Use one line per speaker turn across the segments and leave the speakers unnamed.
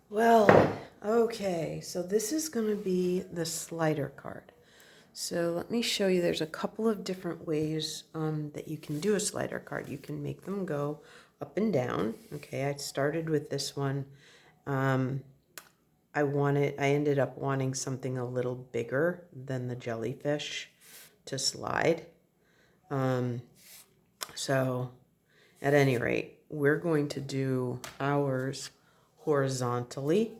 Well, okay, so this is going to be the slider card. So let me show you, there's a couple of different ways that you can do a slider card. You can make them go up and down. Okay, I started with this one. I ended up wanting something a little bigger than the jellyfish to slide. So at any rate, we're going to do ours horizontally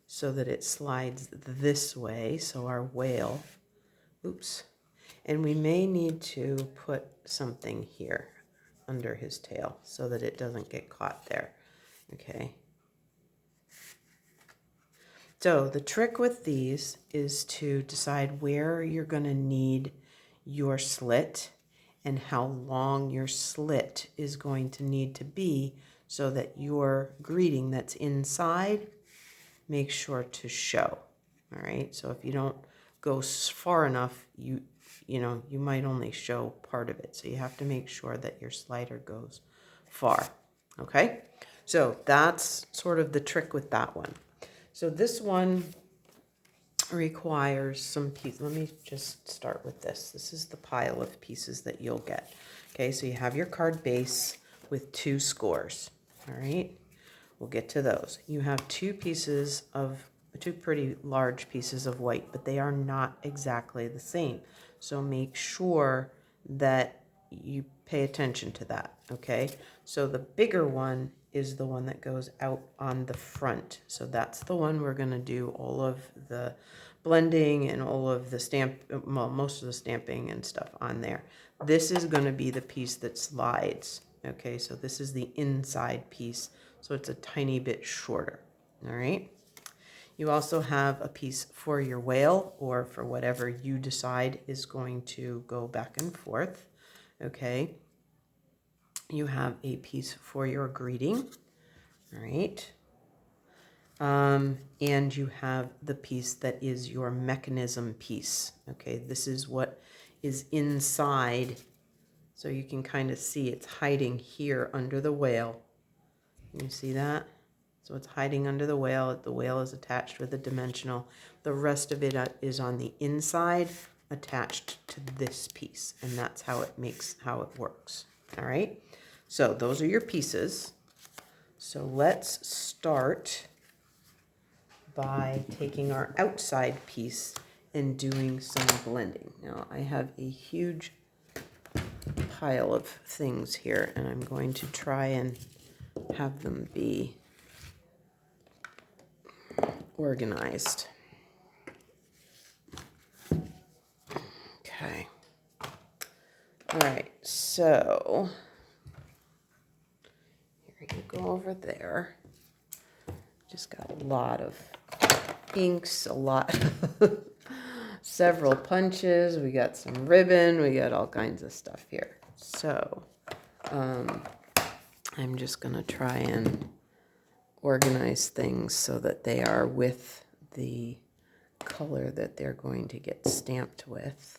so that it slides this way. So our whale, oops, and we may need to put something here under his tail so that it doesn't get caught there. Okay. So the trick with these is to decide where you're going to need your slit and how long your slit is going to need to be so that your greeting that's inside makes sure to show. All right, so if you don't go far enough, you might only show part of it. So you have to make sure that your slider goes far. Okay, so that's sort of the trick with that one. So this one requires some pieces. Let me just start with this. This is the pile of pieces that you'll get. Okay, so you have your card base with 2 scores. All right, we'll get to those. You have two pretty large pieces of white, but they are not exactly the same. So make sure that you pay attention to that, okay? So the bigger one is the one that goes out on the front. So that's the one we're going to do all of the blending and all of the most of the stamping and stuff on there. This is going to be the piece that slides, okay? So this is the inside piece, so it's a tiny bit shorter, all right? You also have a piece for your whale or for whatever you decide is going to go back and forth, okay? You have a piece for your greeting, all right? And you have the piece that is your mechanism piece, okay? This is what is inside, so you can kind of see it's hiding here under the whale. Can you see that? So it's hiding under the whale. The whale is attached with a dimensional. The rest of it is on the inside attached to this piece. And that's how it works. All right. So those are your pieces. So let's start by taking our outside piece and doing some blending. Now I have a huge pile of things here and I'm going to try and have them be organized. Okay. All right, so here you go over there. Just got a lot of inks, several punches. We got some ribbon. We got all kinds of stuff here. So I'm just going to try and organize things so that they are with the color that they're going to get stamped with.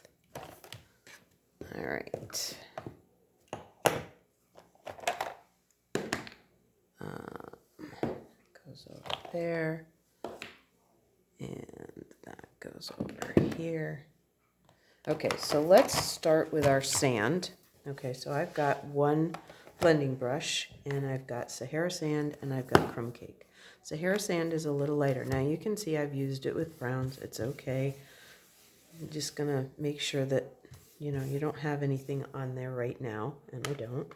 All right. Goes over there. And that goes over here. Okay, so let's start with our sand. Okay, so I've got one blending brush, and I've got Sahara sand, and I've got crumb cake. Sahara sand is a little lighter. Now you can see I've used it with browns. It's okay. I'm just gonna make sure that, you don't have anything on there right now, and I don't.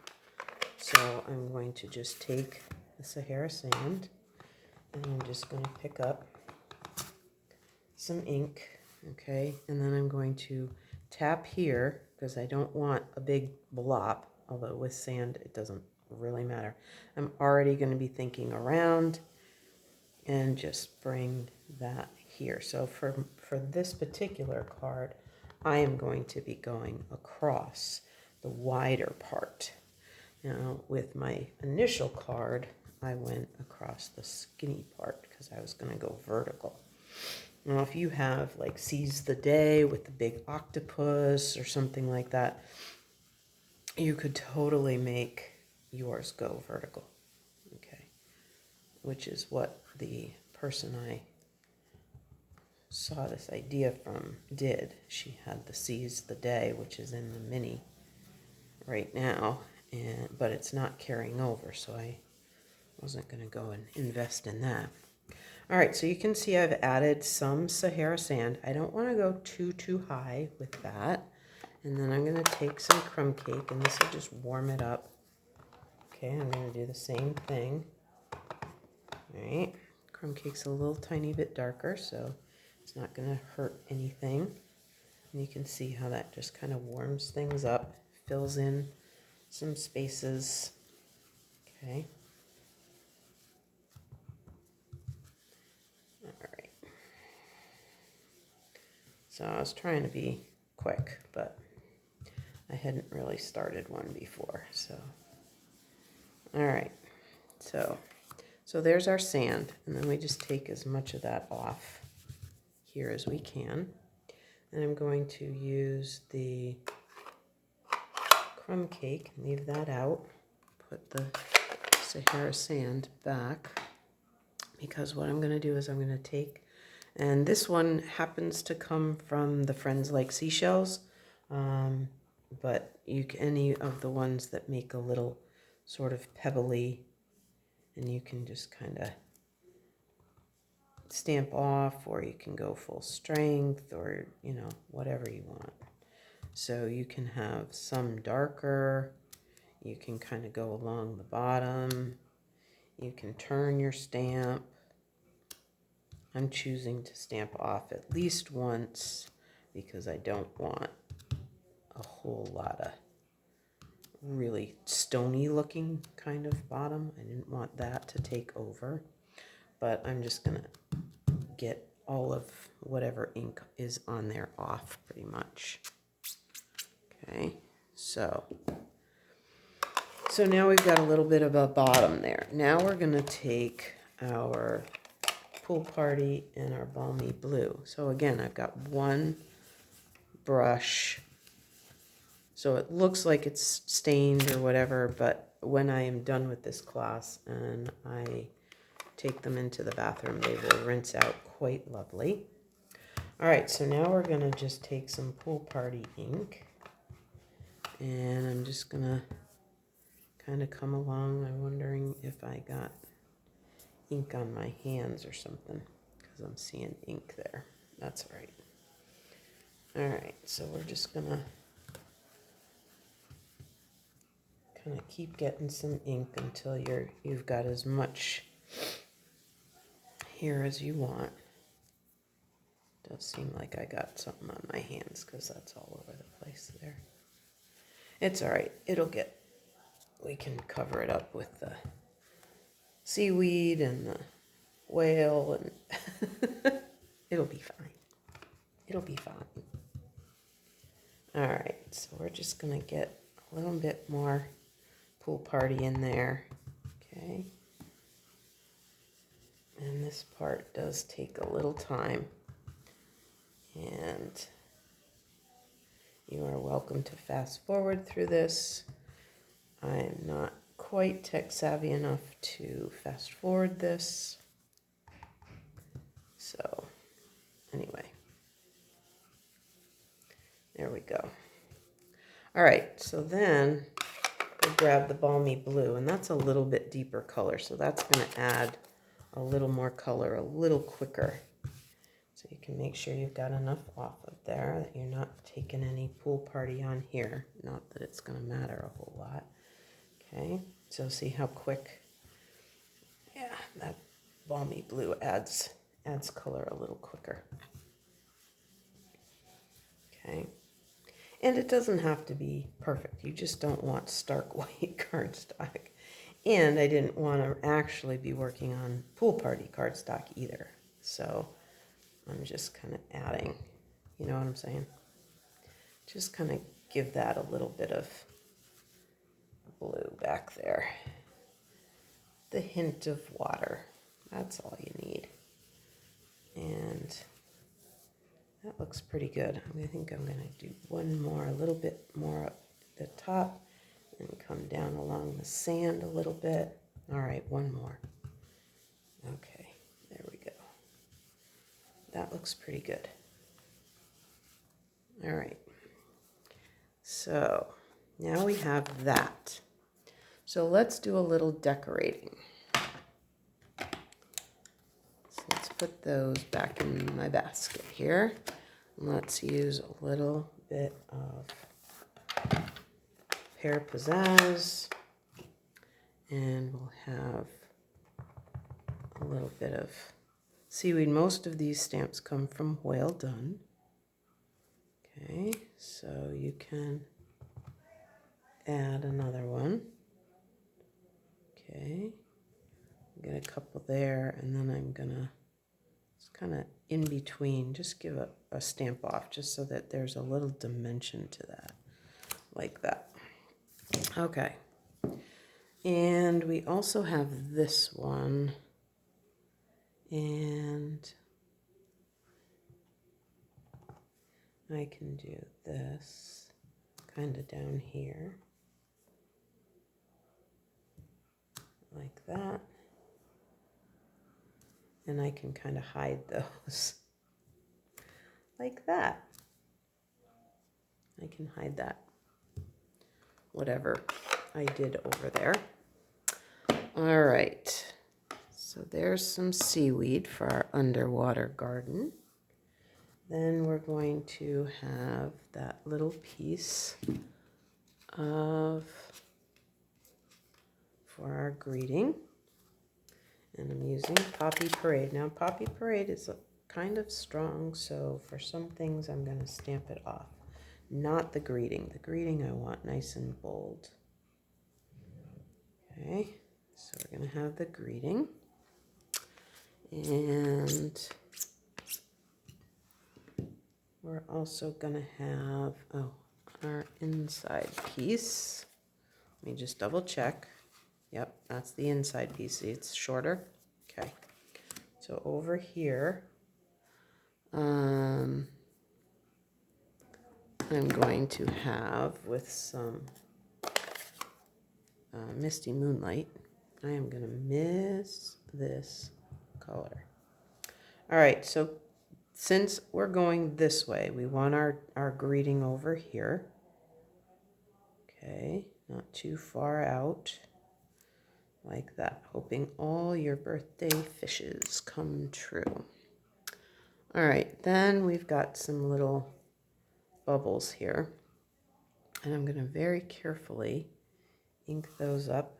So I'm going to just take the Sahara sand, and I'm just going to pick up some ink, okay? And then I'm going to tap here, because I don't want a big blob, although with sand it doesn't really matter. I'm already going to be thinking around and just bring that here. So for this particular card, I am going to be going across the wider part. Now, with my initial card, I went across the skinny part because I was going to go vertical. Now, if you have like Seize the Day with the big octopus or something like that, you could totally make yours go vertical, okay? Which is what the person I saw this idea from did. She had the Seize the Day, which is in the mini right now, but it's not carrying over, so I wasn't going to go and invest in that. All right, so you can see I've added some Sahara sand. I don't want to go too high with that. And then I'm going to take some crumb cake, and this will just warm it up. Okay, I'm going to do the same thing. All right, crumb cake's a little tiny bit darker, so it's not going to hurt anything. And you can see how that just kind of warms things up, fills in some spaces. Okay. All right. So I was trying to be quick, but I hadn't really started one before, so. All right, so there's our sand, and then we just take as much of that off here as we can. And I'm going to use the crumb cake, leave that out, put the Sahara sand back, because what I'm going to do is I'm going to take, and this one happens to come from the Friends Like Seashells, but any of the ones that make a little sort of pebbly, and you can just kind of stamp off, or you can go full strength, or whatever you want. So you can have some darker, you can kind of go along the bottom, you can turn your stamp. I'm choosing to stamp off at least once because I don't want a whole lot of really stony looking kind of bottom. I didn't want that to take over, but I'm just gonna get all of whatever ink is on there off pretty much. Okay, so now we've got a little bit of a bottom there. Now we're gonna take our Pool Party and our Balmy Blue. So again, I've got one brush, so it looks like it's stained or whatever, but when I am done with this class and I take them into the bathroom, they will rinse out quite lovely. All right, so now we're gonna just take some Pool Party ink, and I'm just gonna kind of come along. I'm wondering if I got ink on my hands or something, because I'm seeing ink there. That's all right. All right, so we're just gonna kind of keep getting some ink until you've got as much here as you want. Does seem like I got something on my hands because that's all over the place there. It's all right. We can cover it up with the seaweed and the whale, and it'll be fine. It'll be fine. All right, so we're just gonna get a little bit more Pool Party in there, okay? And this part does take a little time, and you are welcome to fast forward through this. I'm not quite tech savvy enough to fast forward this. So anyway, there we go. All right, so then we'll grab the Balmy Blue, and that's a little bit deeper color, so that's going to add a little more color a little quicker. So you can make sure you've got enough off of there, that you're not taking any Pool Party on here. Not that it's going to matter a whole lot. Okay, so see how quick, yeah, that Balmy Blue adds color a little quicker. Okay, and it doesn't have to be perfect. You just don't want stark white cardstock. And I didn't want to actually be working on Pool Party cardstock either. So I'm just kind of adding, you know what I'm saying? Just kind of give that a little bit of blue back there. The hint of water. That's all you need. And that looks pretty good. I think I'm going to do one more, a little bit more up the top, and come down along the sand a little bit. All right, one more. Okay, there we go. that looks pretty good. All right. So now we have that. So let's do a little decorating. So let's put those back in my basket here. Let's use a little bit of Pear Pizzazz, and we'll have a little bit of seaweed. Most of these stamps come from Whale Done. Okay, so you can add another one. Okay, get a couple there, and then I'm gonna just kind of in between, just give a stamp off just so that there's a little dimension to that, like that. Okay, and we also have this one, and I can do this kind of down here, like that. And I can kind of hide those like that. I can hide that, whatever I did over there. All right, so there's some seaweed for our underwater garden. Then we're going to have that little piece for our greeting. And I'm using Poppy Parade. Now, Poppy Parade is kind of strong, so for some things I'm going to stamp it off. Not the greeting. The greeting I want nice and bold. Okay, so we're going to have the greeting. And we're also going to have, our inside piece. Let me just double check. Yep, that's the inside piece. See, it's shorter. Okay. So over here, I'm going to have with some Misty Moonlight, I am going to miss this color. All right, so since we're going this way, we want our greeting over here. Okay, not too far out. Like that, hoping all your birthday fishes come true. All right, then we've got some little bubbles here. And I'm going to very carefully ink those up,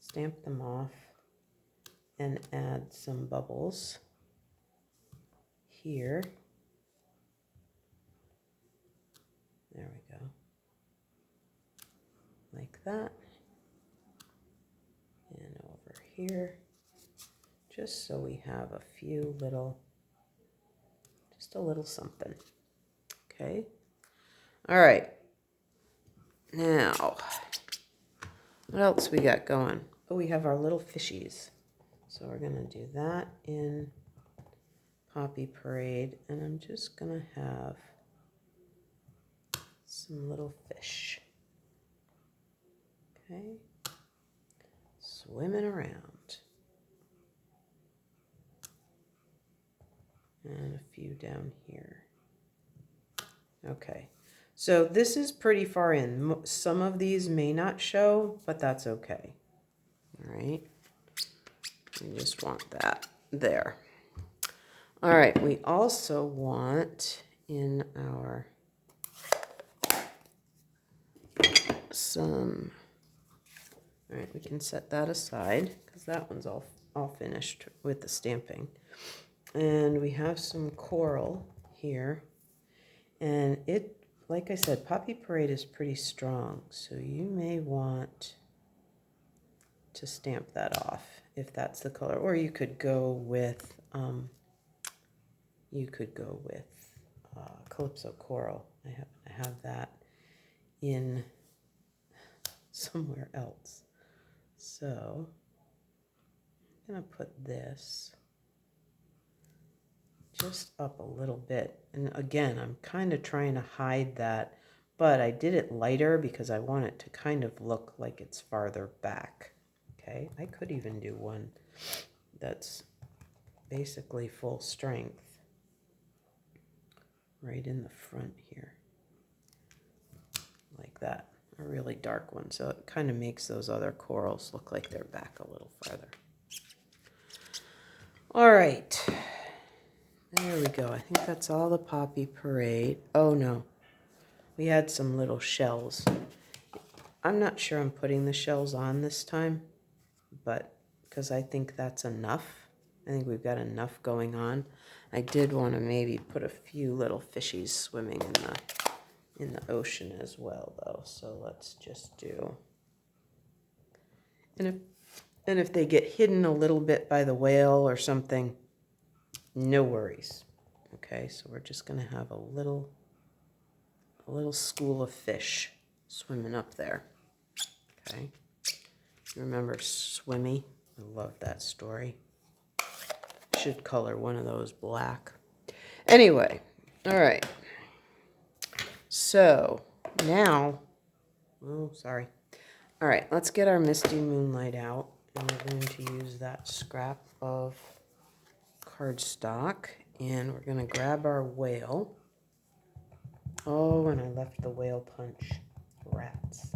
stamp them off, and add some bubbles here. There we go. Like that. And over here, just so we have a few little, just a little something. Okay. All right. Now, what else we got going? Oh, we have our little fishies. So we're going to do that in Poppy Parade. And I'm just going to have some little fish. Okay. Swimming around. And a few down here. Okay. So this is pretty far in. Some of these may not show, but that's okay. All right. We just want that there. All right. We also want in our some. All right. We can set that aside because that one's all finished with the stamping. And we have some coral here. And it, like I said, Poppy Parade is pretty strong. So you may want to stamp that off if that's the color. Or you could go with, Calypso Coral. I happen to have that in somewhere else. So I'm going to put this just up a little bit. And again, I'm kind of trying to hide that, but I did it lighter because I want it to kind of look like it's farther back. Okay, I could even do one that's basically full strength. right in the front here, like that, a really dark one. So it kind of makes those other corals look like they're back a little farther. All right, there we go. I think that's all the Poppy Parade. Oh no, we had some little shells. I'm not sure I'm putting the shells on this time, but because I think that's enough. I think we've got enough going on. I did want to maybe put a few little fishies swimming in the ocean as well, though. So let's just do. And if they get hidden a little bit by the whale or something, no worries. Okay, so we're just going to have a little school of fish swimming up there. Okay. Remember Swimmy? I love that story. Should color one of those black. Anyway, all right. So now, oh, sorry. All right, let's get our Misty Moonlight out. And we're going to use that scrap of cardstock. And we're going to grab our whale. Oh, and I left the whale punch. Rats.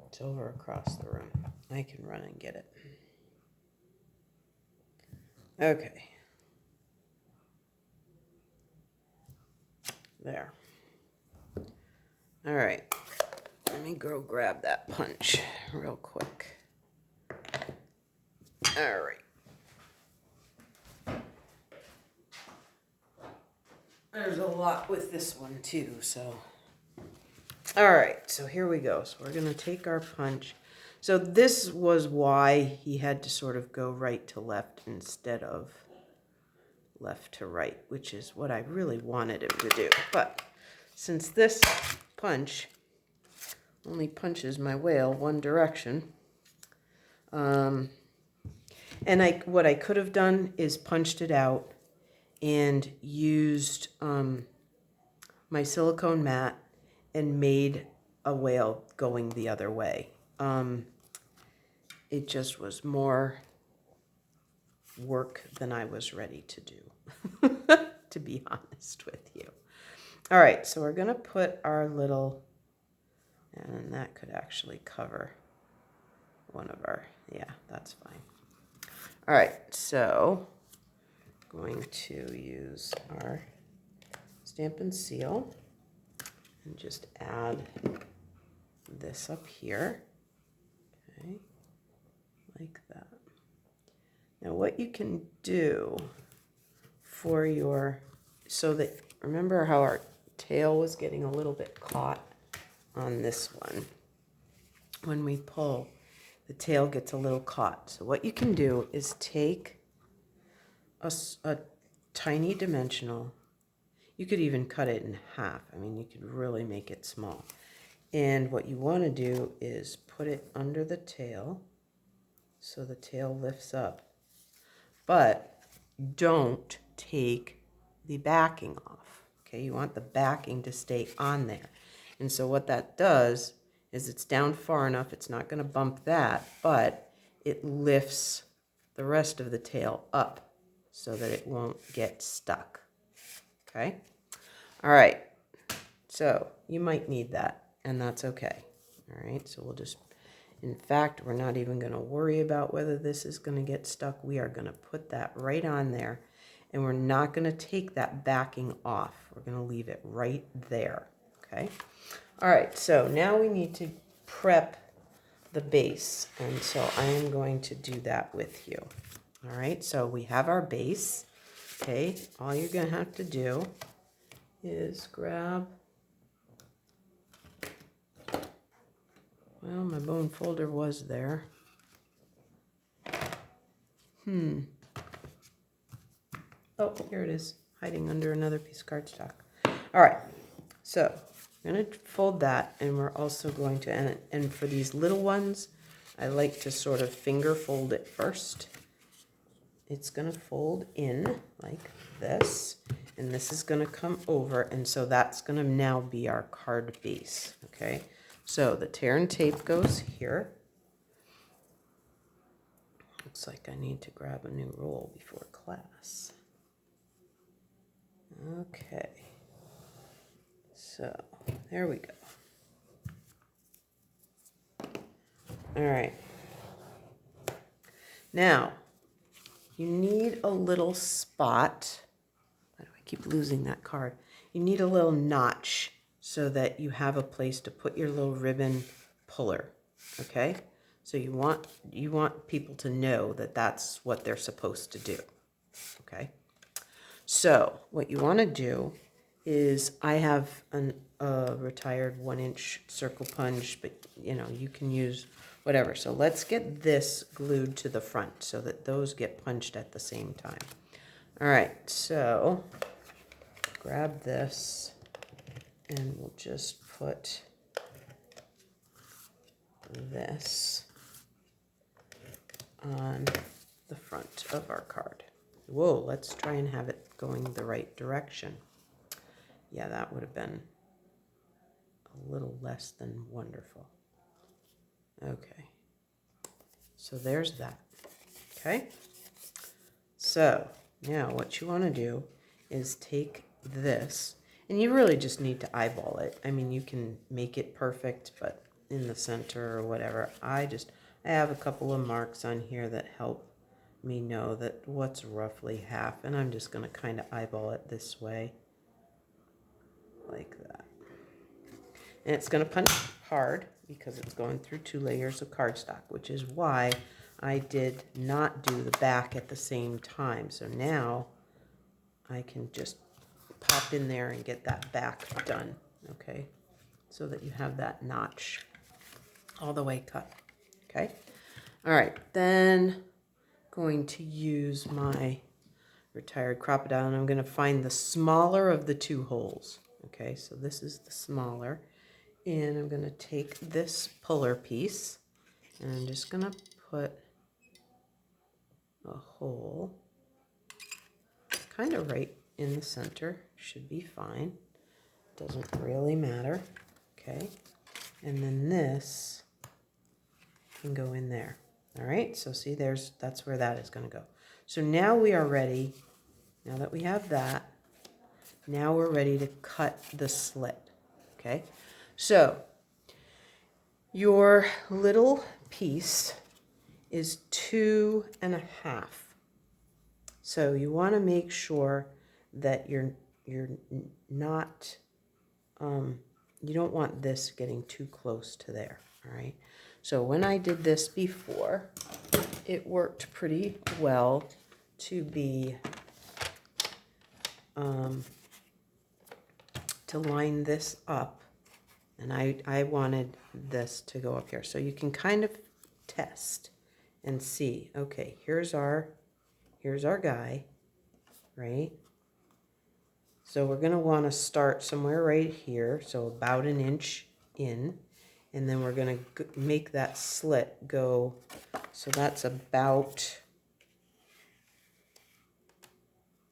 It's over across the room. I can run and get it. Okay. There. All right. Let me go grab that punch real quick. All right. There's a lot with this one too, so. All right, so here we go. So we're going to take our punch. So this was why he had to sort of go right to left instead of left to right, which is what I really wanted him to do. But since this punch only punches my whale one direction, and what I could have done is punched it out and used my silicone mat and made a whale going the other way. It just was more work than I was ready to do, to be honest with you. All right, so we're going to put our little, and that could actually cover one of our, yeah, that's fine. All right, so I'm going to use our Stampin' Seal and just add this up here, okay, like that. Now what you can do for your, so that, remember how our tail was getting a little bit caught on this one. When we pull, the tail gets a little caught. So what you can do is take a tiny dimensional. You could even cut it in half. I mean, you could really make it small. And what you want to do is put it under the tail so the tail lifts up. But don't take the backing off. Okay, you want the backing to stay on there. And so what that does is it's down far enough, it's not going to bump that, but it lifts the rest of the tail up so that it won't get stuck. Okay? All right. So you might need that, and that's okay. All right, so we'll just, in fact, we're not even going to worry about whether this is going to get stuck. We are going to put that right on there, and we're not going to take that backing off. We're going to leave it right there, okay? All right, so now we need to prep the base, and so I am going to do that with you. All right, so we have our base, okay? All you're going to have to do is grab, well, my bone folder was there. Oh, here it is, hiding under another piece of cardstock. All right, so I'm going to fold that, and we're also going to, and for these little ones, I like to sort of finger fold it first. It's going to fold in like this, and this is going to come over, and so that's going to now be our card base, okay? So the tear and tape goes here. Looks like I need to grab a new roll before class. Okay. So there we go. All right. Now, you need a little spot. Why do I keep losing that card? You need a little notch so that you have a place to put your little ribbon puller, okay? So you want people to know that that's what they're supposed to do, okay? So what you want to do is, I have a retired 1-inch circle punch, but you know, you can use whatever. So let's get this glued to the front so that those get punched at the same time. All right, so grab this and we'll just put this on the front of our card. Whoa, let's try and have it going the right direction. Yeah, that would have been a little less than wonderful. Okay, so there's that. Okay, so now what you want to do is take this, and you really just need to eyeball it. I mean, you can make it perfect, but in the center or whatever. I have a couple of marks on here that help me know that what's roughly half, and I'm just going to kind of eyeball it this way, like that. And it's going to punch hard because it's going through 2 layers of cardstock, which is why I did not do the back at the same time. So now I can just pop in there and get that back done, okay? So that you have that notch all the way cut, okay? All right, then going to use my retired Crocodile, and I'm going to find the smaller of the 2 holes, okay? So this is the smaller. And I'm going to take this puller piece and I'm just going to put a hole kind of right in the center. Should be fine. Doesn't really matter. Okay. And then this can go in there. All right. So see, that's where that is going to go. So now we are ready. Now that we have that, now we're ready to cut the slit. Okay. So your little piece is 2.5. So you want to make sure that you're not, you don't want this getting too close to there, all right? So when I did this before, it worked pretty well to be, to line this up. And I wanted this to go up here. So you can kind of test and see, okay, here's our guy, right? So we're going to want to start somewhere right here, so about 1 inch in, and then we're going to make that slit go, so that's about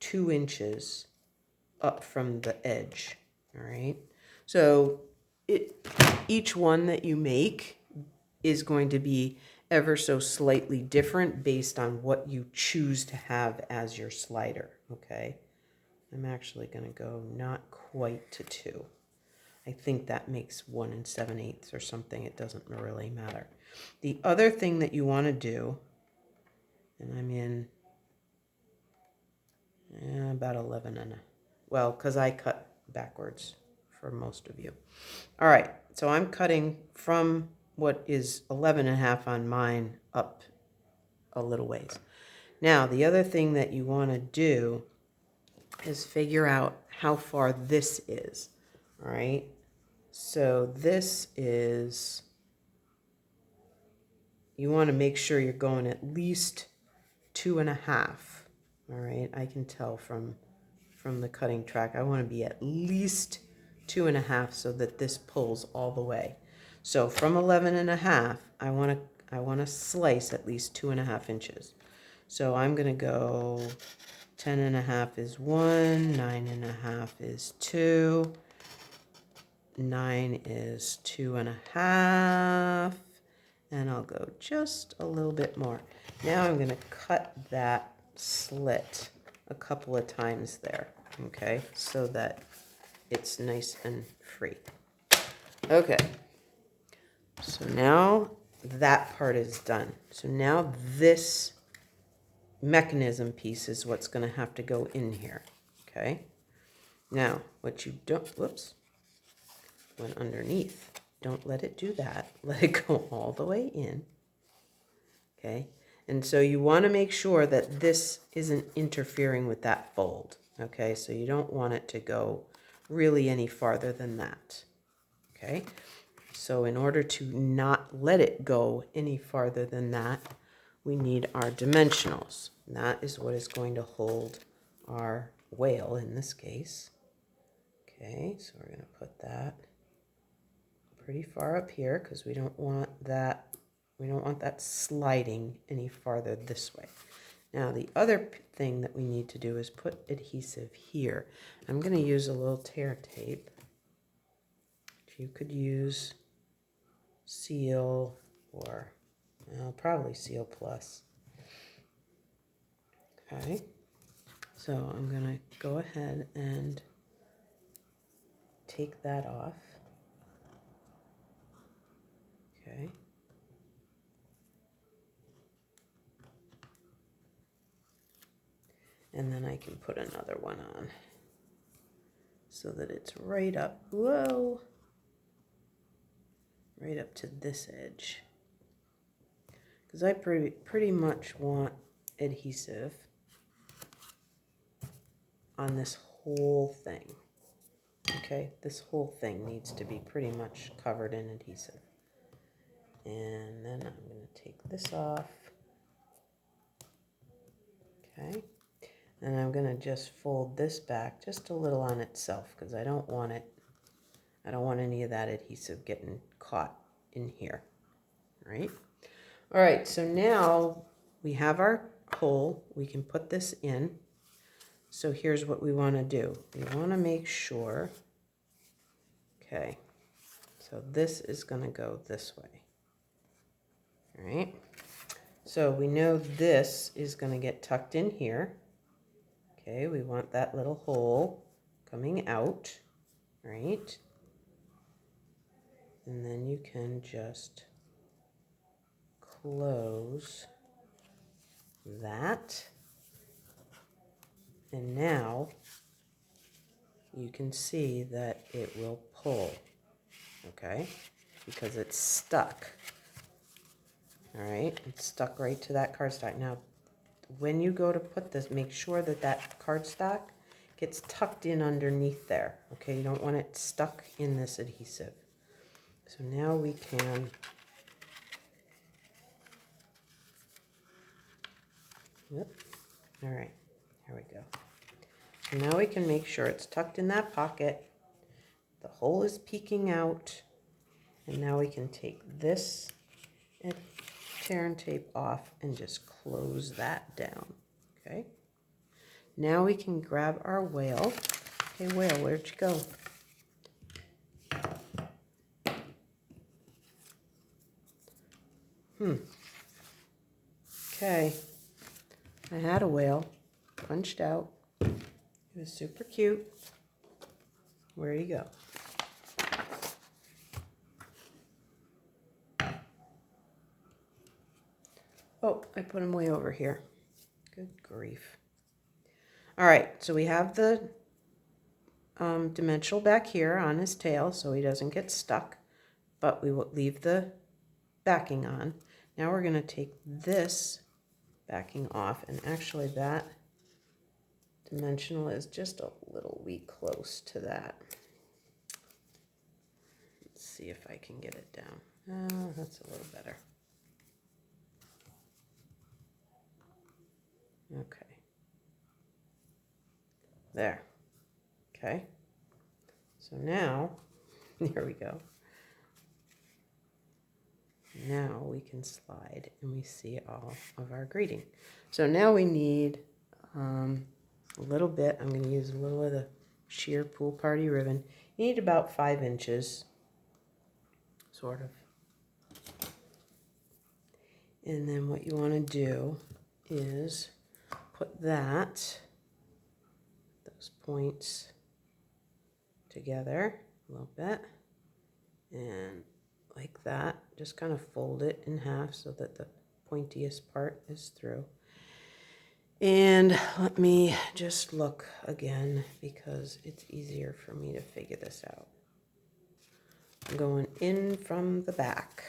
2 inches up from the edge, all right? So each one that you make is going to be ever so slightly different based on what you choose to have as your slider, okay? I'm actually going to go not quite to 2. I think that makes 1 7/8 or something. It doesn't really matter. The other thing that you want to do, and I'm in about 11 and well, because I cut backwards for most of you. All right, so I'm cutting from what is 11.5 on mine up a little ways. Now, the other thing that you want to do is figure out how far this is, all right? So this is, you want to make sure you're going at least 2.5, all right? I can tell from the cutting track, I want to be at least 2.5 so that this pulls all the way. So from 11.5, I want to slice at least 2.5 inches. So I'm going to go 10.5 is 1, 9.5 is 2, 9 is 2.5, and I'll go just a little bit more. Now I'm going to cut that slit a couple of times there. okay, so that it's nice and free. Okay, so now that part is done. So now this mechanism piece is what's going to have to go in here, okay? Now, what you don't, whoops, went underneath. Don't let it do that. Let it go all the way in, okay? And so you want to make sure that this isn't interfering with that fold, okay? So you don't want it to go really any farther than that, okay? So in order to not let it go any farther than that, we need our dimensionals. And that is what is going to hold our whale in this case. Okay, so we're going to put that pretty far up here because we don't want that sliding any farther this way. Now the other thing that we need to do is put adhesive here. I'm going to use a little tear tape. You could use Seal or probably Seal Plus. Okay, so I'm going to go ahead and take that off. Okay. And then I can put another one on so that it's right up, whoa, right up to this edge. Because I pretty much want adhesive on this whole thing. Okay, this whole thing needs to be pretty much covered in adhesive. And then I'm going to take this off. Okay. And I'm going to just fold this back just a little on itself because I don't want any of that adhesive getting caught in here. All right, so now we have our hole. We can put this in. So here's what we want to do. We want to make sure, okay, so this is going to go this way. All right, so we know this is going to get tucked in here. Okay, we want that little hole coming out, right? And then you can just close that. And now you can see that it will pull, okay? Because it's stuck. All right, it's stuck right to that cardstock. Now, when you go to put this, make sure that that cardstock gets tucked in underneath there, okay? You don't want it stuck in this adhesive. So now we can yep. All right, here we go. So now we can make sure it's tucked in that pocket. The hole is peeking out. And now we can take this tear and tape off and just close that down, okay? Now we can grab our whale. Okay, whale, where'd you go? Okay, I had a whale, punched out. It was super cute. Where'd he go? Oh, I put him way over here. Good grief. All right, so we have the dimensional back here on his tail so he doesn't get stuck, but we will leave the backing on. Now we're going to take this backing off, and actually that dimensional is just a little wee close to that. Let's see if I can get it down. Oh, that's a little better. Okay. There. Okay. So now, here we go. Now we can slide and we see all of our greeting. So now we need a little bit. I'm going to use a little of the sheer pool party ribbon. You need about 5 inches, sort of. And then what you want to do is put those points together a little bit, and like that, just kind of fold it in half so that the pointiest part is through. And let me just look again because it's easier for me to figure this out. I'm going in from the back.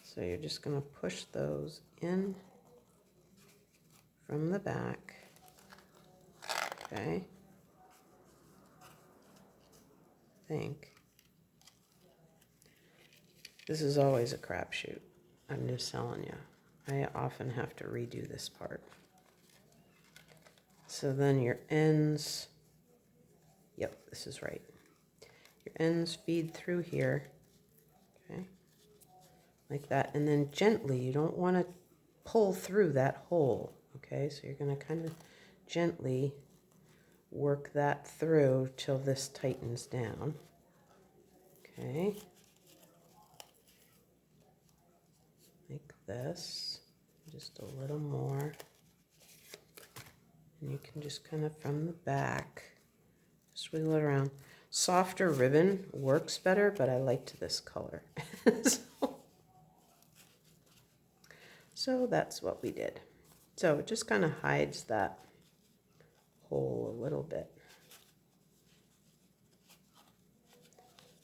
So you're just going to push those in from the back. Okay. I think. This is always a crapshoot. I'm just telling you. I often have to redo this part. So then your ends, yep, this is right. Your ends feed through here, okay, like that. And then gently, you don't want to pull through that hole, okay? So you're going to kind of gently work that through till this tightens down, okay? Like this, just a little more. And you can just kind of from the back, just wiggle it around. Softer ribbon works better, but I liked this color. So that's what we did. So it just kind of hides that hole a little bit.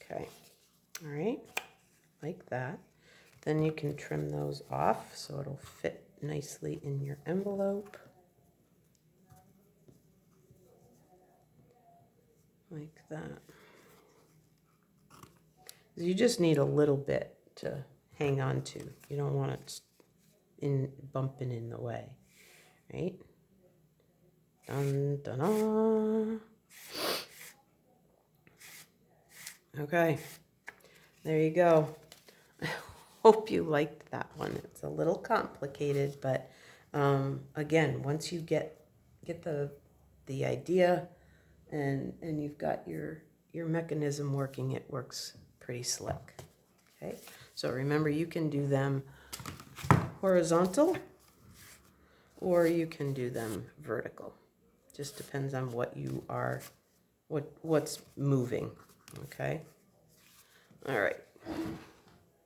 Okay, all right, like that. Then you can trim those off so it'll fit nicely in your envelope. Like that. You just need a little bit to hang on to. You don't want it bumping in the way, right? Dun, dun, dun. Okay, there you go. I hope you liked that one. It's a little complicated, but again, once you get the idea and you've got your mechanism working, it works pretty slick. Okay, so remember, you can do them horizontal or you can do them vertical. Just depends on what you are, what's moving. Okay, all right.